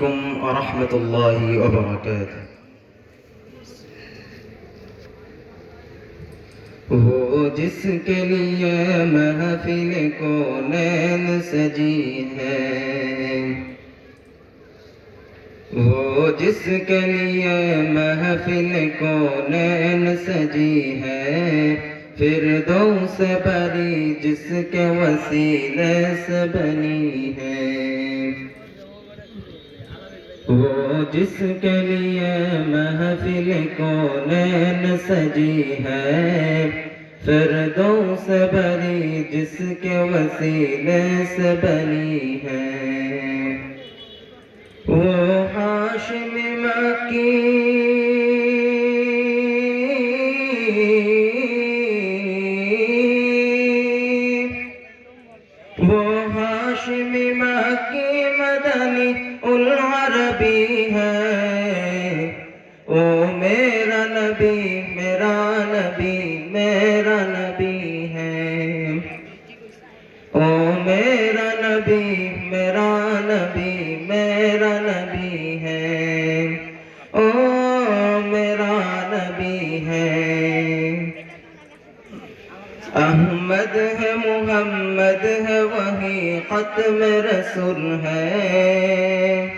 ورحمة الله وبركاته۔ وہ جس کے لیے محفل کونین سجی ہے، وہ جس کے لیے محفل کونین سجی ہے، فردوس بری جس کے وسیلے سے بنی ہے، وہ جس کے لیے محفل کونین سجی ہے، فردوس بری جس کے وسیلے سے بنی ہے، وہ ہاشم مکی مکی مدنی العربی ہے، او میرا نبی میرا نبی میرا نبی ہے، او میرا نبی میرا نبی میرا نبی ہے، او میرا نبی ہے، احمد ہے محمد ہے وہی ختم رسول ہے،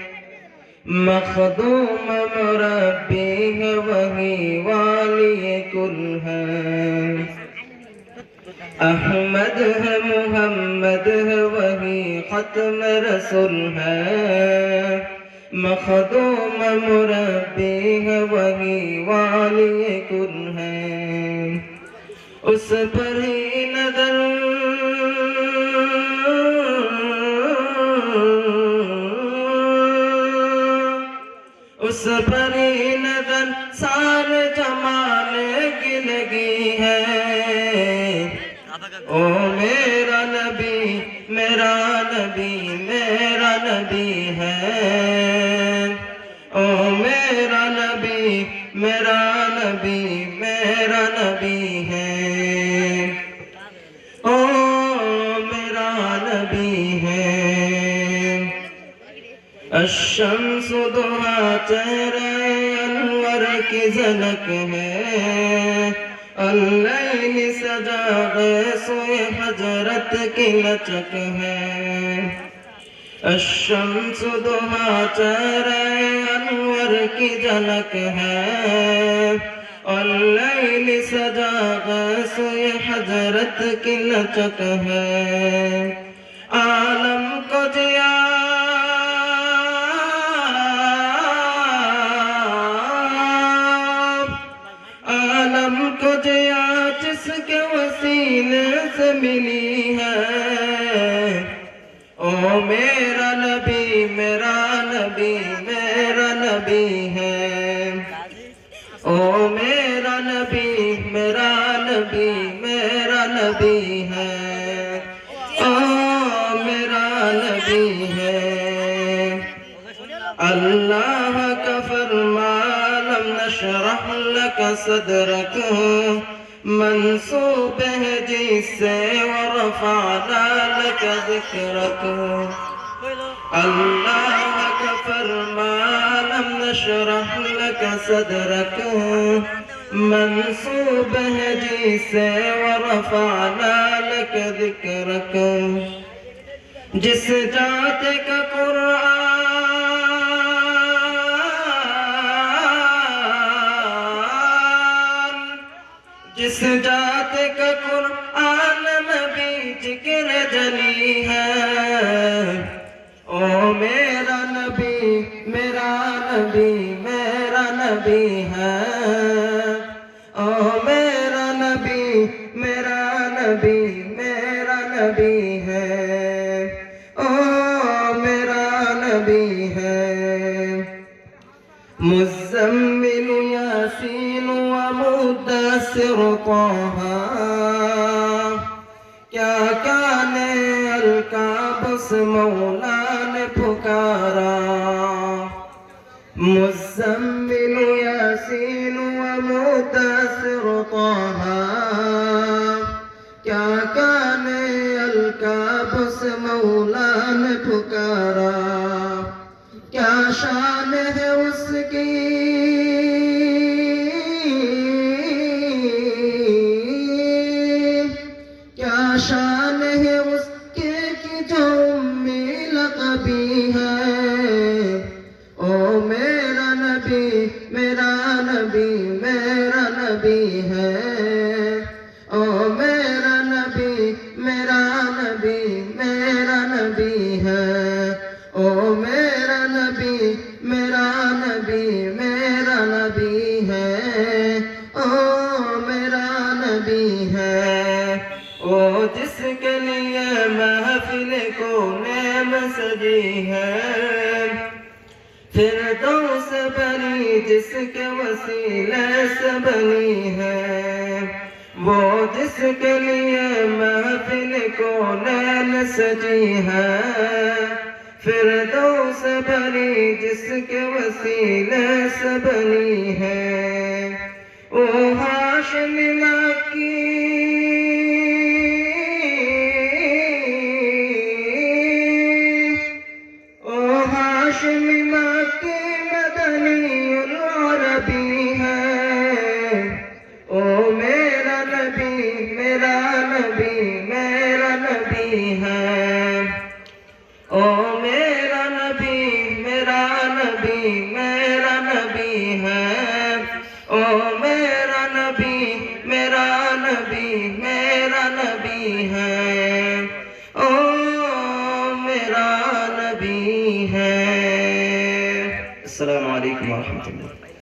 مخدوم مربی ہے وہی والی کل ہے، احمد ہے محمد ہے وہی ختم رسول ہے، مخدوم مربی ہے وہی والی کل ہے، اس پر ہی نظر اس پر ہی نظر سارے جمانے کی لگی ہے، او میرا نبی میرا نبی میرا نبی ہے، او میرا نبی میرا نبی میرا نبی ہے، او میرا نبی ہے، الشمس ضحیٰ چہرہ انور کی جھلک ہے، اللیل سجا غیث حجرت کی لچک ہے، الشمس ضحیٰ چہرہ انور کی جھلک ہے، اللیل سجا غیث حجرت کی لچک ہے، عالم کو جیا جس کے وسیلے سے ملی ہے، او میرا نبی میرا نبی میرا نبی ہے، او میرا نبی میرا نبی میرا نبی ہے، او میرا نبی ہے، اللہ کا فرمان لم نشرح لك صدرك منصوب ہے جس سے ورفعنا لك ذکرک، اللہ کا فرمان لم نشرح لك صدرک منصوب ہے جس سے ورفعنا لك ذکرک، جس ذات کا قرآن جس ذات کا قرآن نبی ذکر جلی ہے، او میرا نبی میرا نبی میرا نبی ہے، او میرا نبی میرا نبی میرا نبی ہے، او میرا نبی ہے، مزمل یاسین و مدثر طه، کیا نے القابس مولا نے پکارا، مزمل یاسین و مدثر طه، کیا نے القابس مولا نے پکارا، کیا شان ہے اس کی کیا شان ہے اس کے کہ جو امی لقبی ہے او میرا نبی میرا نبی میرا نبی ہے او میرا نبی میرا نبی میرا نبی ہے او میرا نبی میرا نبی میرا نبی ہے او میرا نبی ہے او جس کے لیے محفل کونے میں سجی ہے فردوس بنی جس کے وسیلے سے بنی ہے وہ جس کے لیے محفل کونین سجی ہے فردوس بنی جس کے وسیلے سے بنی ہے او ہاشم مکی او ہاشم مکی مدنی العربی ہے او میرا نبی میرا نبی میرا نبی ہے او میرا نبی میرا نبی میرا نبی ہے او میرا نبی میرا نبی